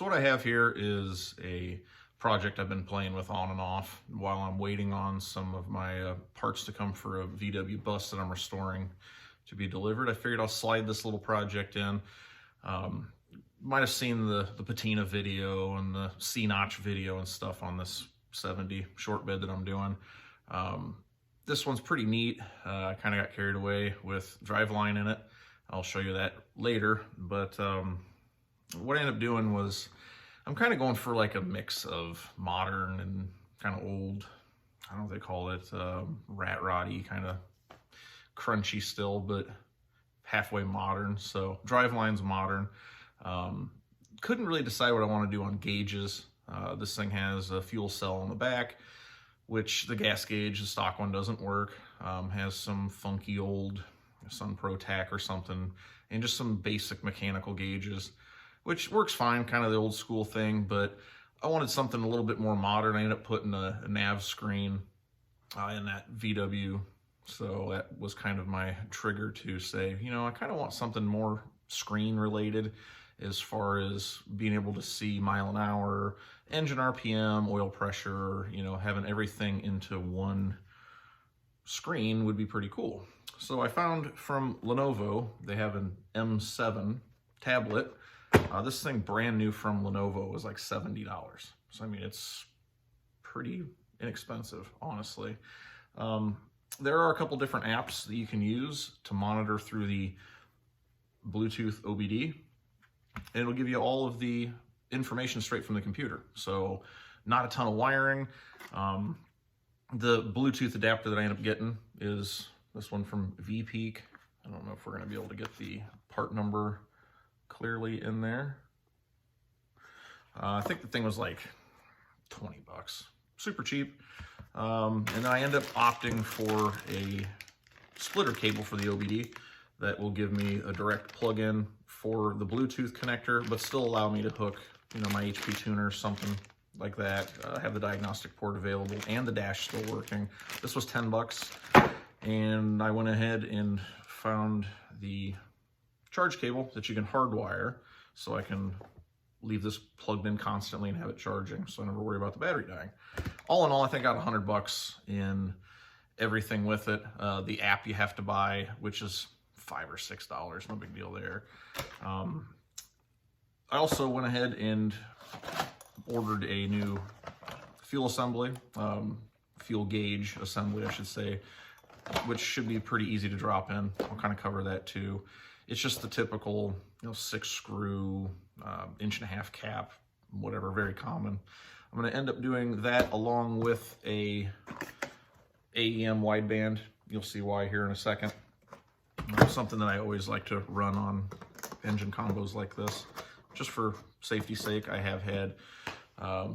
So what I have here is a project I've been playing with on and off while I'm waiting on some of my parts to come for a VW bus that I'm restoring to be delivered. I figured I'll slide this little project in. Might have seen the patina video and the C-notch video and stuff on this 70 short bed that I'm doing. This one's pretty neat. I kind of got carried away with driveline in it. I'll show you that later, but what I ended up doing was I'm kind of going for like a mix of modern and kind of old, I don't know what they call it, rat roddy, kind of crunchy still, but halfway modern. So driveline's modern. Couldn't really decide what I want to do on gauges. This thing has a fuel cell on the back, which the gas gauge, the stock one, doesn't work. Has some funky old Sun-Pro tack or something, and just some basic mechanical gauges, which works fine, kind of the old school thing, but I wanted something a little bit more modern. I ended up putting a nav screen in that VW, so that was kind of my trigger to say, you know, I kind of want something more screen related as far as being able to see mile an hour, engine RPM, oil pressure, you know, having everything into one screen would be pretty cool. So I found from Lenovo, they have an M7 tablet. This thing brand new from Lenovo was like $70. So I mean, it's pretty inexpensive, honestly. There are a couple different apps that you can use to monitor through the Bluetooth OBD, and it'll give you all of the information straight from the computer. So not a ton of wiring. The Bluetooth adapter that I ended up getting is this one from VPeak. I don't know if we're going to be able to get the part number clearly in there. I think the thing was like 20 bucks, super cheap. And I end up opting for a splitter cable for the OBD that will give me a direct plug-in for the Bluetooth connector, but still allow me to hook, you know, my HP tuner, something like that. Have the diagnostic port available and the dash still working. This was 10 bucks, and I went ahead and found the charge cable that you can hardwire, so I can leave this plugged in constantly and have it charging, so I never worry about the battery dying. All in all, I think I got 100 bucks in everything with it. The app you have to buy, which is $5 or $6, no big deal there. I also went ahead and ordered a new fuel assembly, fuel gauge assembly, I should say, which should be pretty easy to drop in. I'll kind of cover that too. It's just the typical, you know, 6-screw, 1.5 inch cap, whatever, very common. I'm going to end up doing that along with a AEM wideband. You'll see why here in a second. Something that I always like to run on engine combos like this. Just for safety's sake, I have had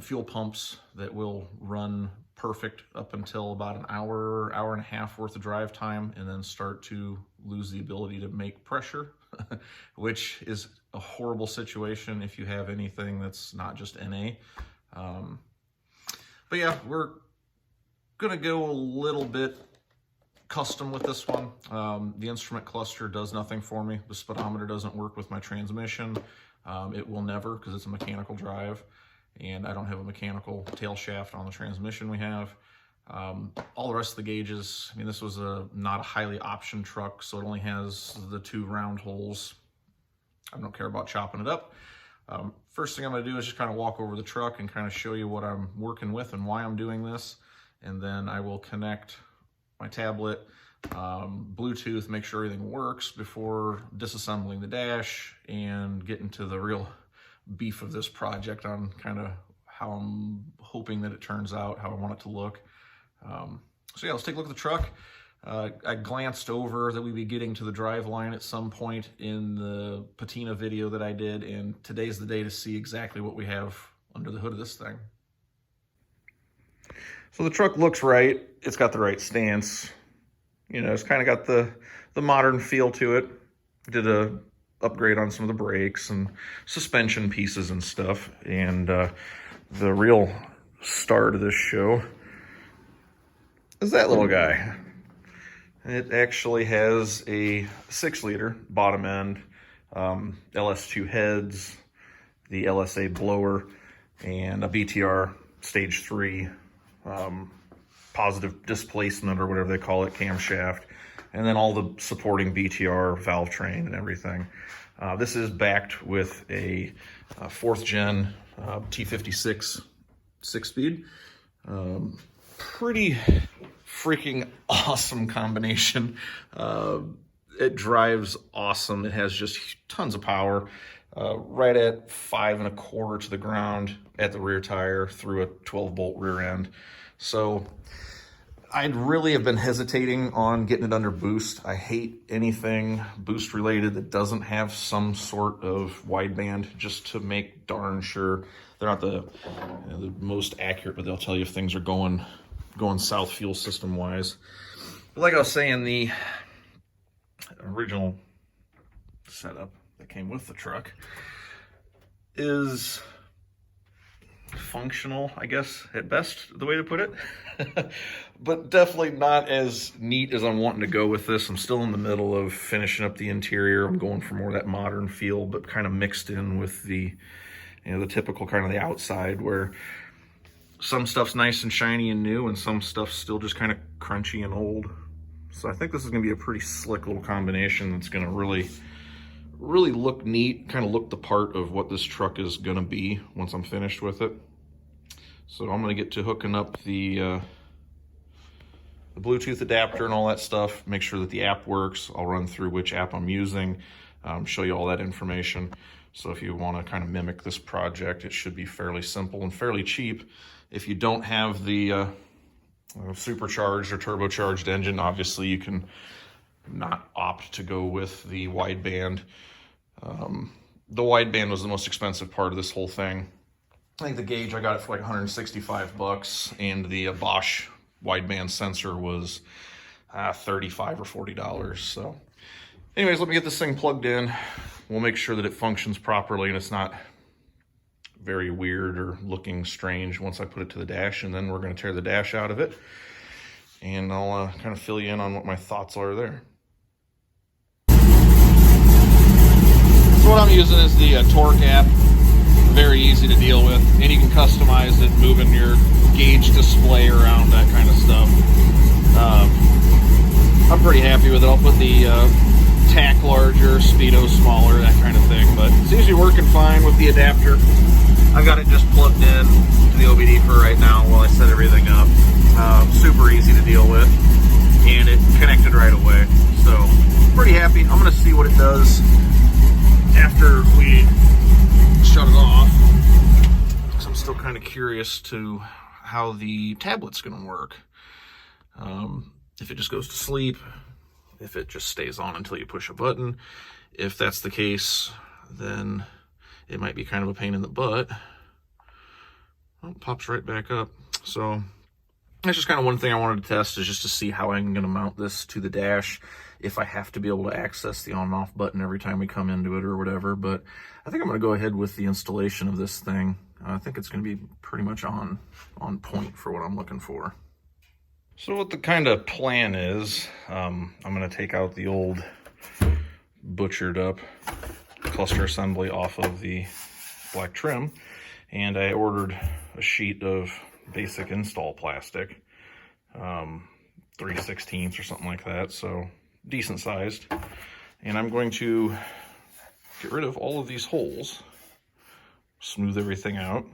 fuel pumps that will run perfect up until about an hour, hour and a half worth of drive time, and then start to lose the ability to make pressure, which is a horrible situation if you have anything that's not just NA. But yeah, we're gonna go a little bit custom with this one. The instrument cluster does nothing for me. The speedometer doesn't work with my transmission. It will never, because it's a mechanical drive, and I don't have a mechanical tail shaft on the transmission we have. All the rest of the gauges, I mean, this was not a highly optioned truck, so it only has the 2 round holes. I don't care about chopping it up. First thing I'm going to do is just kind of walk over the truck and kind of show you what I'm working with and why I'm doing this, and then I will connect my tablet, Bluetooth, make sure everything works before disassembling the dash and getting to the real beef of this project on kind of how I'm hoping that it turns out, how I want it to look. So yeah, let's take a look at the truck. I glanced over that we'd be getting to the drive line at some point in the patina video that I did, and today's the day to see exactly what we have under the hood of this thing. So the truck looks right. It's got the right stance. You know, it's kind of got the modern feel to it. Did a upgrade on some of the brakes and suspension pieces and stuff. And the real star to this show is that little guy. It actually has a 6-liter bottom end, LS2 heads, the LSA blower, and a BTR stage 3 positive displacement, or whatever they call it, camshaft, and then all the supporting BTR valve train and everything. This is backed with a 4th gen T56 6-speed. Pretty freaking awesome combination. It drives awesome. It has just tons of power. Right at 5 1/4 to the ground at the rear tire through a 12-bolt rear end. So I'd really have been hesitating on getting it under boost. I hate anything boost related that doesn't have some sort of wideband, just to make darn sure. They're not the most accurate, but they'll tell you if things are going south fuel system wise. But like I was saying, the original setup that came with the truck is functional, I guess, at best, the way to put it. But definitely not as neat as I'm wanting to go with this. I'm still in the middle of finishing up the interior. I'm going for more of that modern feel, but kind of mixed in with the, the typical kind of the outside, where some stuff's nice and shiny and new, and some stuff's still just kind of crunchy and old. So I think this is going to be a pretty slick little combination that's going to really look neat, kind of look the part of what this truck is going to be once I'm finished with it. So I'm going to get to hooking up the Bluetooth adapter and all that stuff, make sure that the app works. I'll run through which app I'm using, show you all that information. So if you want to kind of mimic this project, it should be fairly simple and fairly cheap. If you don't have the supercharged or turbocharged engine, obviously you can not opt to go with the wideband. The wideband was the most expensive part of this whole thing. I think the gauge, I got it for like 165 bucks, and the Bosch wideband sensor was $35 or $40. So anyways, let me get this thing plugged in. We'll make sure that it functions properly and it's not very weird or looking strange once I put it to the dash, and then we're going to tear the dash out of it, and I'll kind of fill you in on what my thoughts are there. So what I'm using is the torque app. Very easy to deal with, and you can customize it, moving your gauge display around, that kind of stuff. I'm pretty happy with it. I'll put the tack larger, speedo smaller, that kind of thing, but it's usually working fine with the adapter. I've got it just plugged in to the OBD for right now while I set everything up. Super easy to deal with, and it connected right away. So pretty happy. I'm going to see what it does after we shut it off, because I'm still kind of curious to how the tablet's going to work. If it just goes to sleep, if it just stays on until you push a button. If that's the case, then it might be kind of a pain in the butt. Oh, it pops right back up. So that's just kind of one thing I wanted to test, is just to see how I'm going to mount this to the dash, if I have to be able to access the on and off button every time we come into it or whatever. But I think I'm going to go ahead with the installation of this thing. I think it's going to be pretty much on point for what I'm looking for. So what the kind of plan is, I'm going to take out the old butchered up cluster assembly off of the black trim, and I ordered a sheet of basic install plastic, 3/16 or something like that, so decent sized. And I'm going to get rid of all of these holes, smooth everything out,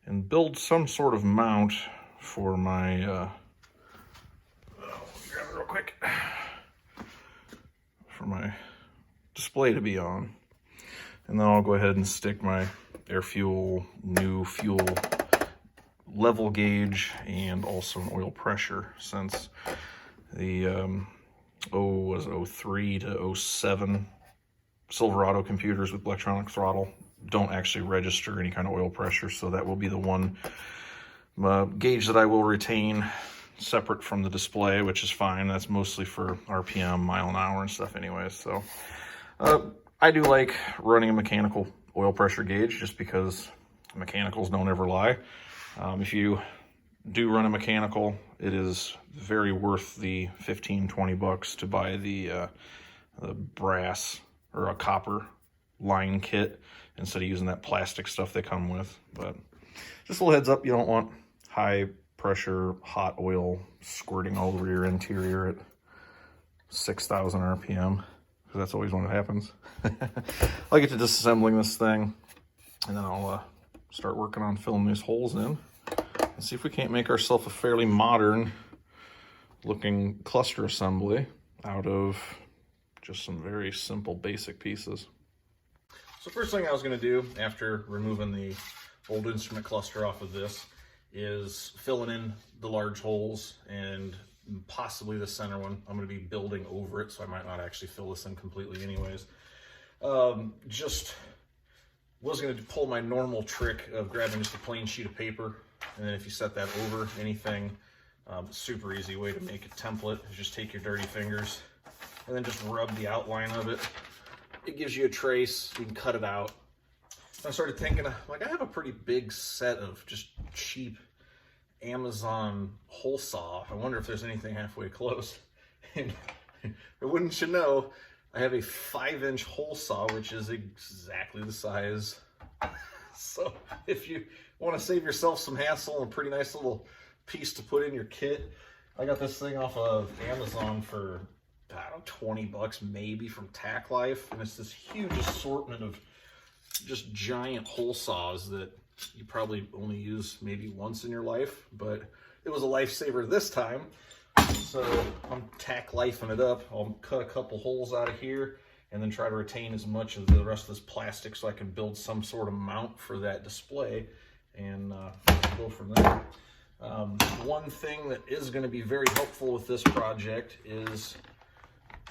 and build some sort of mount for my grab it real quick, for my display to be on. And then I'll go ahead and stick my air fuel, new fuel level gauge, and also an oil pressure, since the 03 to 07 Silverado computers with electronic throttle don't actually register any kind of oil pressure. So that will be the one gauge that I will retain separate from the display, which is fine. That's mostly for RPM, mile an hour and stuff anyways. So I do like running a mechanical oil pressure gauge, just because mechanicals don't ever lie. If you do run a mechanical, it is very worth the 15-20 bucks to buy the brass or a copper line kit instead of using that plastic stuff they come with. But just a little heads up, you don't want high pressure hot oil squirting all over your interior at 6,000 RPM, because that's always when it happens. I'll get to disassembling this thing, and then I'll start working on filling these holes in and see if we can't make ourselves a fairly modern looking cluster assembly out of just some very simple basic pieces. So first thing I was going to do after removing the old instrument cluster off of this is filling in the large holes and possibly the center one. I'm going to be building over it, so I might not actually fill this in completely anyways. Just was going to pull my normal trick of grabbing just a plain sheet of paper, and then if you set that over anything, super easy way to make a template is just take your dirty fingers and then just rub the outline of it. It gives you a trace, you can cut it out. I started thinking, like, I have a pretty big set of just cheap Amazon hole saw. I wonder if there's anything halfway close. And wouldn't you know, I have a 5-inch hole saw, which is exactly the size. So if you want to save yourself some hassle and a pretty nice little piece to put in your kit, I got this thing off of Amazon for, I don't know, 20 bucks maybe from Tack Life. And it's this huge assortment of just giant hole saws that you probably only use maybe once in your life, but it was a lifesaver this time. So I'm Tack Lifing it up. I'll cut a couple holes out of here and then try to retain as much of the rest of this plastic so I can build some sort of mount for that display and go from there. One thing that is going to be very helpful with this project is,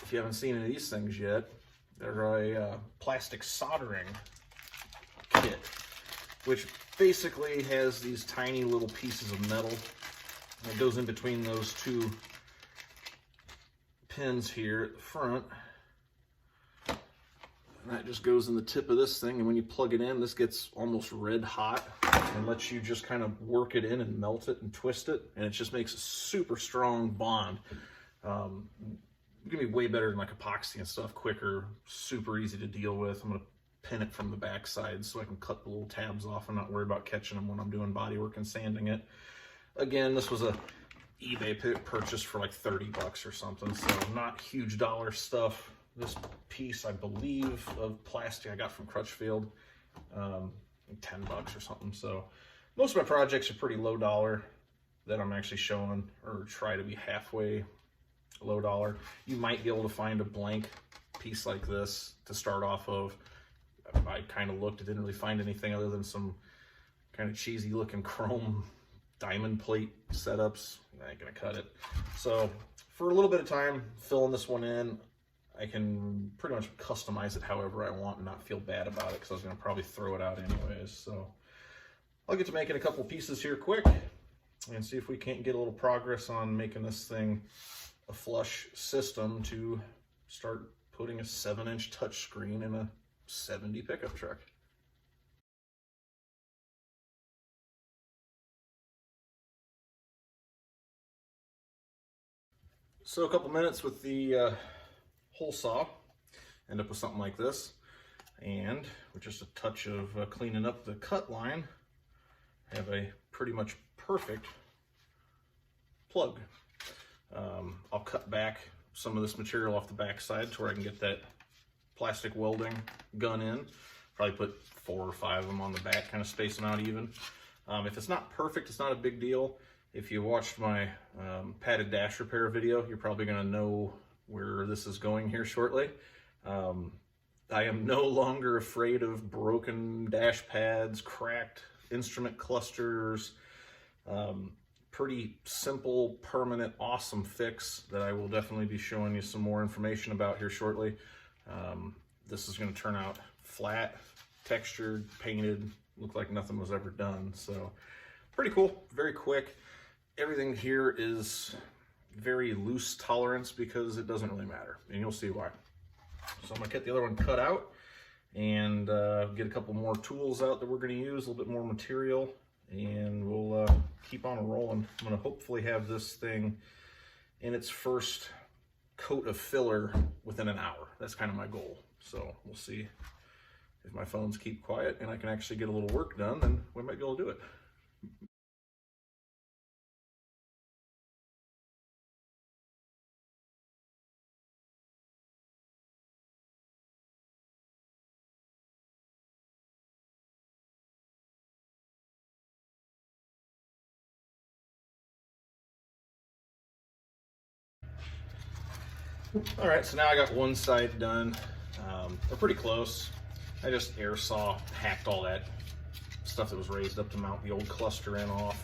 if you haven't seen any of these things yet, they're a plastic soldering kit, which basically has these tiny little pieces of metal that goes in between those two pins here at the front. And that just goes in the tip of this thing, and when you plug it in, this gets almost red hot and lets you just kind of work it in and melt it and twist it, and it just makes a super strong bond. It's gonna be way better than like epoxy and stuff, quicker, super easy to deal with. I'm gonna pin it from the back side so I can cut the little tabs off and not worry about catching them when I'm doing body work and sanding it. Again, this was a eBay purchase for like 30 bucks or something, so not huge dollar stuff. This piece, I believe, of plastic I got from Crutchfield, 10 bucks or something. So most of my projects are pretty low dollar that I'm actually showing, or try to be halfway low dollar. You might be able to find a blank piece like this to start off of. I kind of looked, I didn't really find anything other than some kind of cheesy looking chrome diamond plate setups. I ain't gonna cut it. So for a little bit of time filling this one in, I can pretty much customize it however I want and not feel bad about it, because I was gonna probably throw it out anyways. So I'll get to making a couple pieces here quick and see if we can't get a little progress on making this thing a flush system to start putting a 7-inch touchscreen in a 70 pickup truck. So a couple minutes with the hole saw, end up with something like this, and with just a touch of cleaning up the cut line, I have a pretty much perfect plug. I'll cut back some of this material off the back side to where I can get that plastic welding gun in. Probably put 4 or 5 of them on the back, kind of space them out even. If it's not perfect, it's not a big deal. If you watched my padded dash repair video, you're probably going to know where this is going here shortly. I am no longer afraid of broken dash pads, cracked instrument clusters. Pretty simple, permanent, awesome fix that I will definitely be showing you some more information about here shortly. This is going to turn out flat, textured, painted, look like nothing was ever done. So pretty cool, very quick. Everything here is very loose tolerance because it doesn't really matter, and you'll see why. So I'm gonna get the other one cut out and get a couple more tools out that we're gonna use, a little bit more material, and we'll keep on rolling. I'm gonna hopefully have this thing in its first coat of filler within an hour. That's kind of my goal. So we'll see if my phones keep quiet and I can actually get a little work done, then we might be able to do it. All right, so now I got one side done. We're pretty close. I just air saw hacked all that stuff that was raised up to mount the old cluster in off.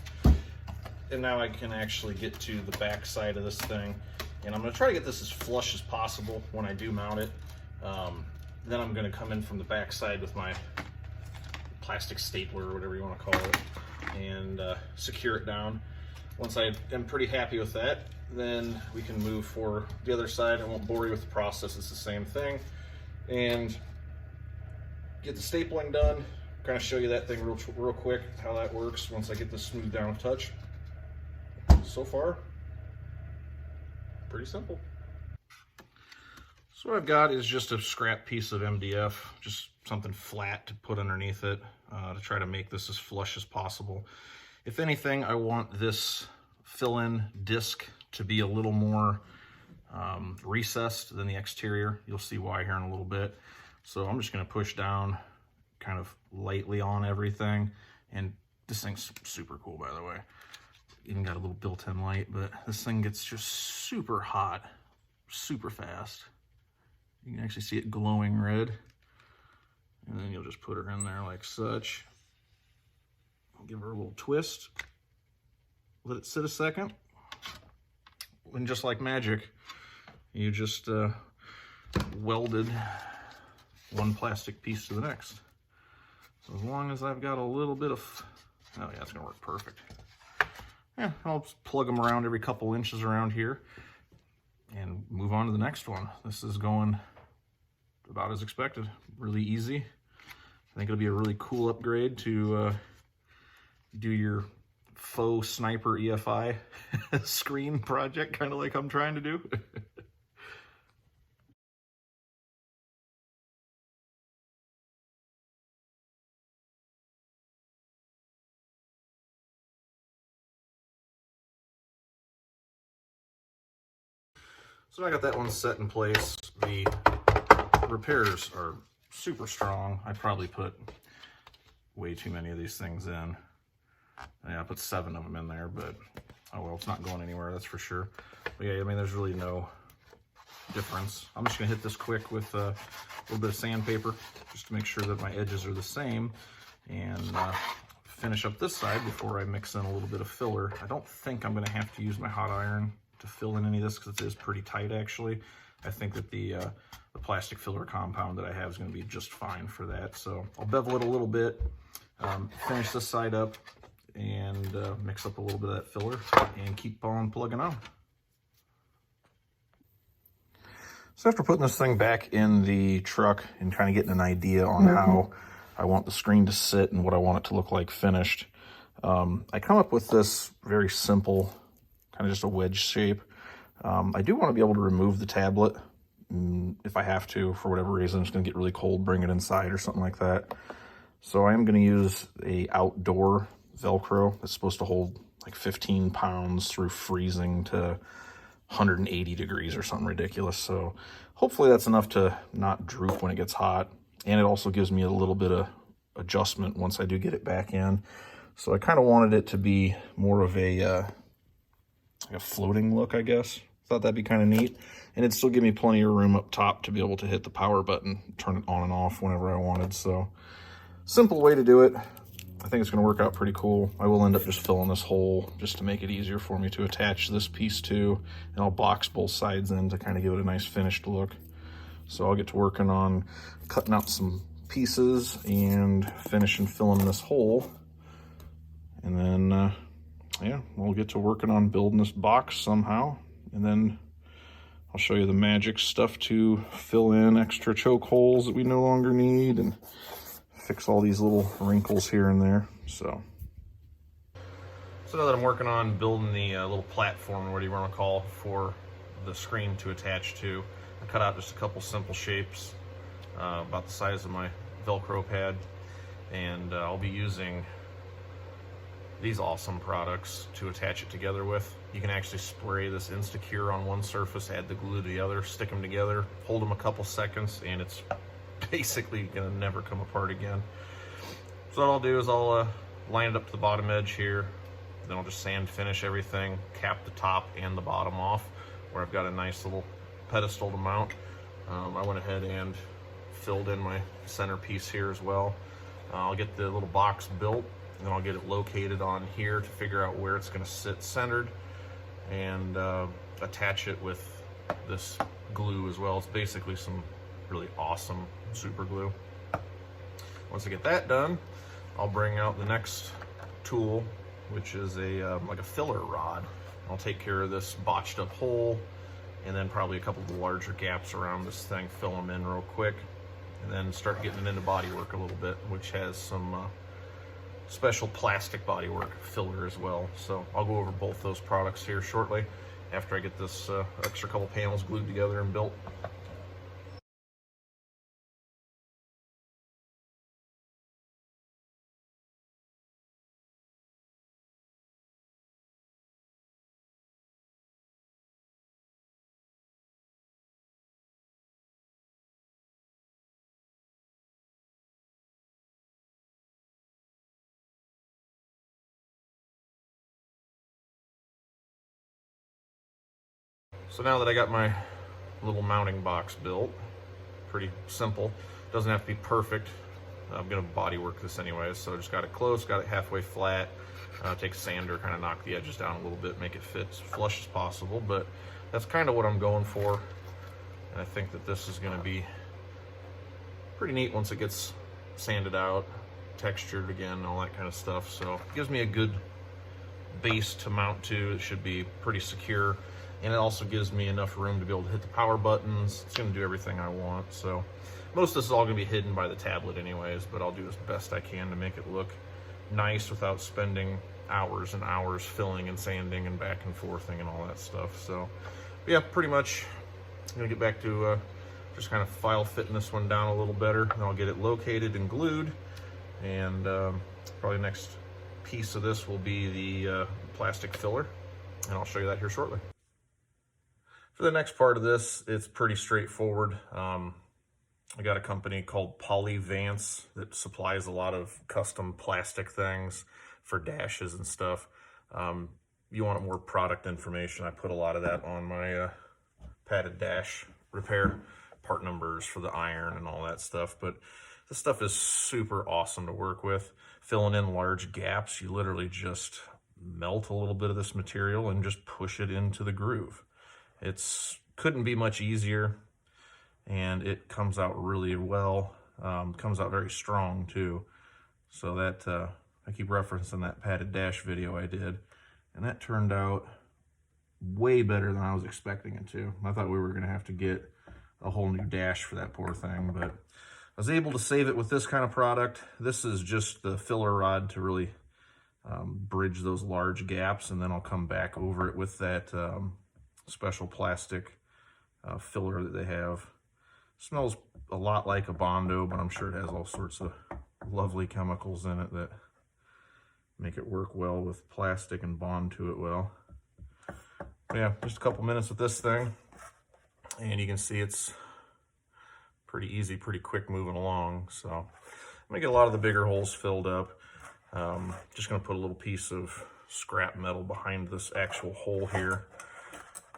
And now I can actually get to the back side of this thing. And I'm gonna try to get this as flush as possible when I do mount it. Then I'm gonna come in from the back side with my plastic stapler or whatever you wanna call it and secure it down. Once I am pretty happy with that, then we can move for the other side. I won't bore you with the process, it's the same thing. And get the stapling done, kind of show you that thing real quick, how that works once I get this smoothed down a touch. So far, pretty simple. So what I've got is just a scrap piece of MDF, just something flat to put underneath it to try to make this as flush as possible. If anything, I want this fill-in disc to be a little more recessed than the exterior. You'll see why here in a little bit. So I'm just gonna push down kind of lightly on everything. And this thing's super cool, by the way. Even got a little built-in light, but this thing gets just super hot, super fast. You can actually see it glowing red. And then you'll just put her in there like such. I'll give her a little twist. Let it sit a second. And just like magic, you just welded one plastic piece to the next. So as long as I've got a little bit of, oh yeah, it's gonna work perfect. Yeah, I'll just plug them around every couple inches around here and move on to the next one. This is going about as expected, really easy. I think it'll be a really cool upgrade to do your faux sniper EFI screen project, kind of like I'm trying to do. So I got that one set in place. The repairs are super strong. I probably put way too many of these things in. Yeah, I put 7 of them in there, but oh well, it's not going anywhere, that's for sure. But yeah, I mean, there's really no difference. I'm just gonna hit this quick with a little bit of sandpaper just to make sure that my edges are the same, and finish up this side before I mix in a little bit of filler. I don't think I'm gonna have to use my hot iron to fill in any of this because it is pretty tight actually. I think that the plastic filler compound that I have is gonna be just fine for that. So I'll bevel it a little bit, finish this side up, and mix up a little bit of that filler and keep on plugging on. So after putting this thing back in the truck and kind of getting an idea on how I want the screen to sit and what I want it to look like finished, I come up with this very simple, kind of just a wedge shape. I do want to be able to remove the tablet if I have to, for whatever reason. It's going to get really cold, bring it inside or something like that. So I am going to use a outdoor Velcro that's supposed to hold like 15 pounds through freezing to 180 degrees or something ridiculous. So hopefully that's enough to not droop when it gets hot. And it also gives me a little bit of adjustment once I do get it back in. So I kind of wanted it to be more of a floating look, I guess. Thought that'd be kind of neat. And it'd still give me plenty of room up top to be able to hit the power button, turn it on and off whenever I wanted. So simple way to do it. I think it's going to work out pretty cool. I will end up just filling this hole just to make it easier for me to attach this piece to, and I'll box both sides in to kind of give it a nice finished look. So I'll get to working on cutting out some pieces and finishing filling this hole. And then, yeah, we'll get to working on building this box somehow. And then I'll show you the magic stuff to fill in extra choke holes that we no longer need and fix all these little wrinkles here and there. So now that I'm working on building the little platform, or whatever you want to call, for the screen to attach to, I cut out just a couple simple shapes about the size of my Velcro pad, and I'll be using these awesome products to attach it together with. You can actually spray this Instacure on one surface, add the glue to the other, stick them together, hold them a couple seconds, and it's basically gonna never come apart again. So what I'll do is I'll line it up to the bottom edge here, then I'll just sand finish everything, cap the top and the bottom off, where I've got a nice little pedestal to mount. I went ahead and filled in my centerpiece here as well. I'll get the little box built, and then I'll get it located on here to figure out where it's going to sit centered, and attach it with this glue as well. It's basically some really awesome super glue. Once I get that done, I'll bring out the next tool, which is like a filler rod. I'll take care of this botched up hole, and then probably a couple of the larger gaps around this thing, fill them in real quick, and then start getting it into bodywork a little bit, which has some special plastic bodywork filler as well. So I'll go over both those products here shortly after I get this extra couple panels glued together and built. So now that I got my little mounting box built, pretty simple, doesn't have to be perfect. I'm gonna body work this anyways, so I just got it close, got it halfway flat. Take a sander, kind of knock the edges down a little bit, make it fit as flush as possible, but that's kind of what I'm going for. And I think that this is gonna be pretty neat once it gets sanded out, textured again, all that kind of stuff. So it gives me a good base to mount to. It should be pretty secure. And it also gives me enough room to be able to hit the power buttons. It's gonna do everything I want. So most of this is all gonna be hidden by the tablet anyways, but I'll do as best I can to make it look nice without spending hours and hours filling and sanding and back and forthing and all that stuff. So yeah, pretty much I'm gonna get back to just kind of file fitting this one down a little better, and I'll get it located and glued. And probably next piece of this will be the plastic filler, and I'll show you that here shortly. For the next part of this, it's pretty straightforward. I got a company called Polyvance that supplies a lot of custom plastic things for dashes and stuff. You want more product information, I put a lot of that on my padded dash repair, part numbers for the iron and all that stuff. But this stuff is super awesome to work with. Filling in large gaps, you literally just melt a little bit of this material and just push it into the groove. Couldn't be much easier, and it comes out really well. Comes out very strong too. So that I keep referencing that padded dash video I did, and that turned out way better than I was expecting it to. I thought we were gonna have to get a whole new dash for that poor thing, but I was able to save it with this kind of product. This is just the filler rod to really bridge those large gaps, and then I'll come back over it with that special plastic filler that they have. Smells a lot like a Bondo, but I'm sure it has all sorts of lovely chemicals in it that make it work well with plastic and bond to it well. Yeah, just a couple minutes with this thing, and you can see it's pretty easy, pretty quick moving along. So I'm gonna get a lot of the bigger holes filled up. Just gonna put a little piece of scrap metal behind this actual hole here,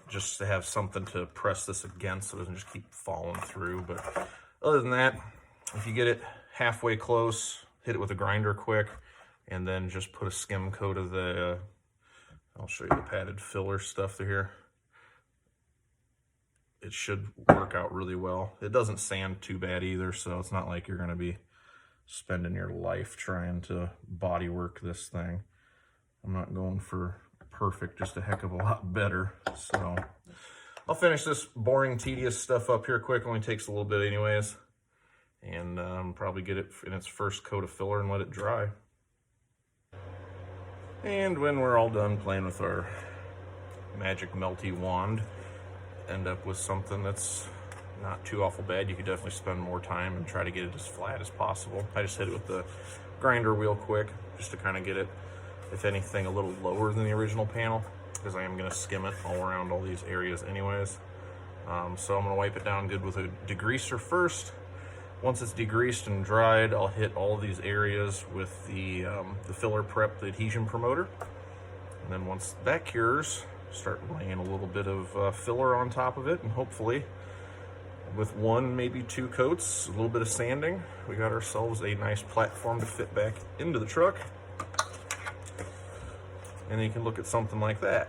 just to have something to press this against so it doesn't just keep falling through. But other than that, if you get it halfway close, hit it with a grinder quick, and then just put a skim coat of the, I'll show you the padded filler stuff through here. It should work out really well. It doesn't sand too bad either, so it's not like you're gonna be spending your life trying to body work this thing. I'm not going for perfect, just a heck of a lot better. So I'll finish this boring, tedious stuff up here quick. Only takes a little bit anyways, and probably get it in its first coat of filler and let it dry. And when we're all done playing with our magic melty wand, end up with something that's not too awful bad. You could definitely spend more time and try to get it as flat as possible. I just hit it with the grinder wheel quick, just to kind of get it, if anything, a little lower than the original panel, because I am going to skim it all around all these areas anyways. So I'm going to wipe it down good with a degreaser first. Once it's degreased and dried, I'll hit all of these areas with the filler prep, the adhesion promoter. And then once that cures, start laying a little bit of filler on top of it, and hopefully with one, maybe two coats, a little bit of sanding, we got ourselves a nice platform to fit back into the truck. And then you can look at something like that.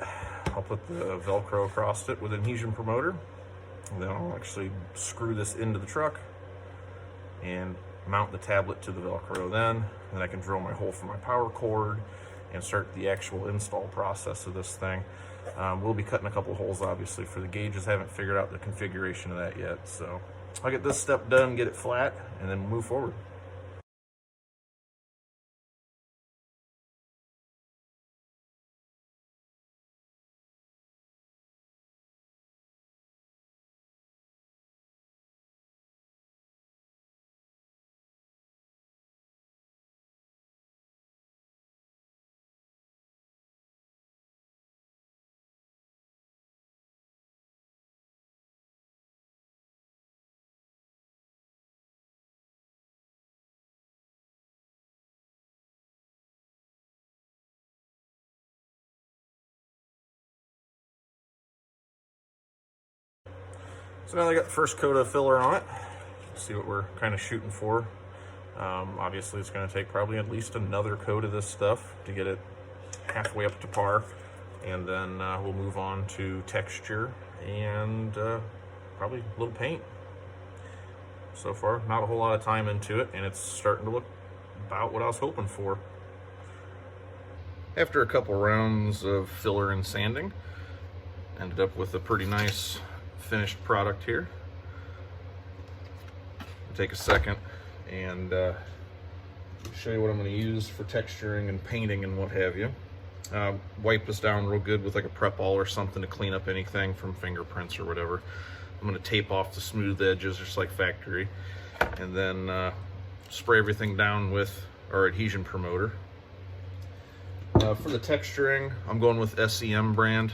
I'll put the Velcro across it with an adhesion promoter, and then I'll actually screw this into the truck and mount the tablet to the Velcro then I can drill my hole for my power cord and start the actual install process of this thing. We'll be cutting a couple holes obviously for the gauges. Haven't figured out the configuration of that yet, so I'll get this step done, get it flat, and then move forward. So now I got the first coat of filler on it. See what we're kind of shooting for. Obviously it's going to take probably at least another coat of this stuff to get it halfway up to par, and then we'll move on to texture and probably a little paint. So far, not a whole lot of time into it, and it's starting to look about what I was hoping for. After a couple rounds of filler and sanding, ended up with a pretty nice finished product here. I'll take a second and show you what I'm going to use for texturing and painting and what have you. Wipe this down real good with like a prep ball or something to clean up anything from fingerprints or whatever. I'm going to tape off the smooth edges just like factory, and then spray everything down with our adhesion promoter. For the texturing, I'm going with SEM brand.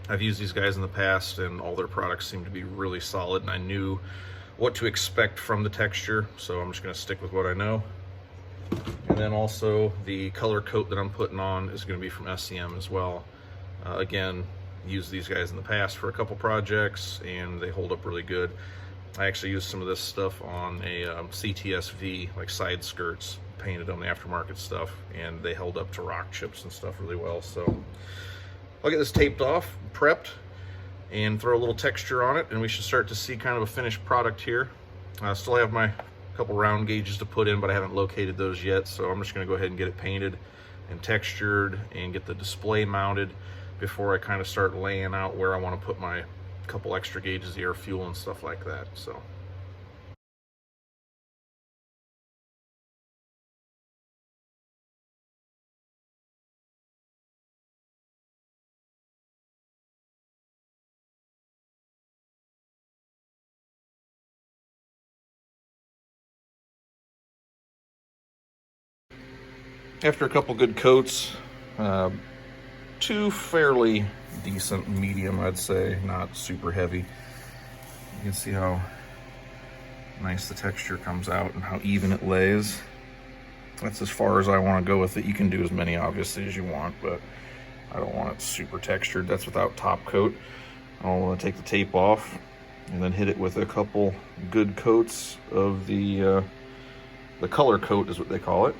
I've used these guys in the past and all their products seem to be really solid, and I knew what to expect from the texture, so I'm just going to stick with what I know. And then also the color coat that I'm putting on is going to be from SEM as well. Again, used these guys in the past for a couple projects and they hold up really good. I actually used some of this stuff on a CTSV, like side skirts, painted on the aftermarket stuff, and they held up to rock chips and stuff really well. So I'll get this taped off, prepped, and throw a little texture on it, and we should start to see kind of a finished product here. I still have my couple round gauges to put in, but I haven't located those yet, so I'm just going to go ahead and get it painted and textured and get the display mounted before I kind of start laying out where I want to put my couple extra gauges of air fuel and stuff like that. So after a couple good coats, two fairly decent medium, I'd say, not super heavy. You can see how nice the texture comes out and how even it lays. That's as far as I want to go with it. You can do as many obviously as you want, but I don't want it super textured. That's without top coat. I'll want to take the tape off and then hit it with a couple good coats of the color coat is what they call it,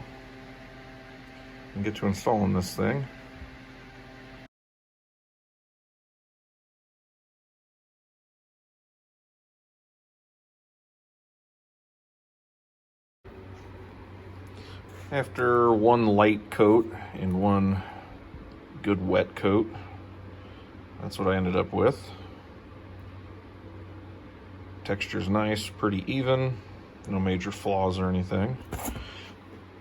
and get to installing this thing. After one light coat and one good wet coat, that's what I ended up with. Texture's nice, pretty even, no major flaws or anything.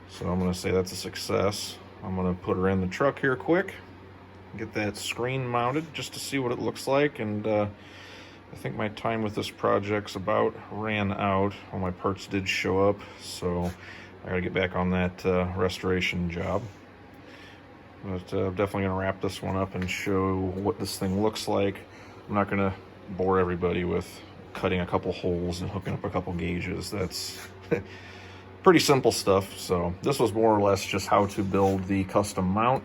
So I'm gonna say that's a success. I'm gonna put her in the truck here quick, get that screen mounted just to see what it looks like, and I think my time with this project's about ran out. All my parts did show up, so I gotta get back on that restoration job. But definitely gonna wrap this one up and show what this thing looks like. I'm not gonna bore everybody with cutting a couple holes and hooking up a couple gauges. That's pretty simple stuff. So this was more or less just how to build the custom mount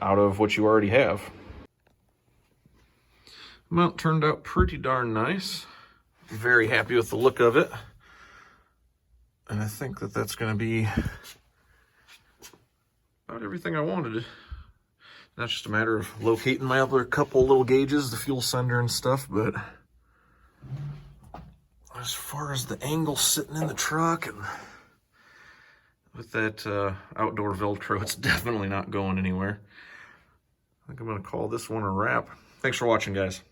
out of what you already have. Mount turned out pretty darn nice. Very happy with the look of it. And I think that that's going to be about everything I wanted. Now it's just a matter of locating my other couple little gauges, the fuel sender and stuff, but as far as the angle sitting in the truck and with that outdoor Velcro, it's definitely not going anywhere. I think I'm going to call this one a wrap. Thanks for watching, guys.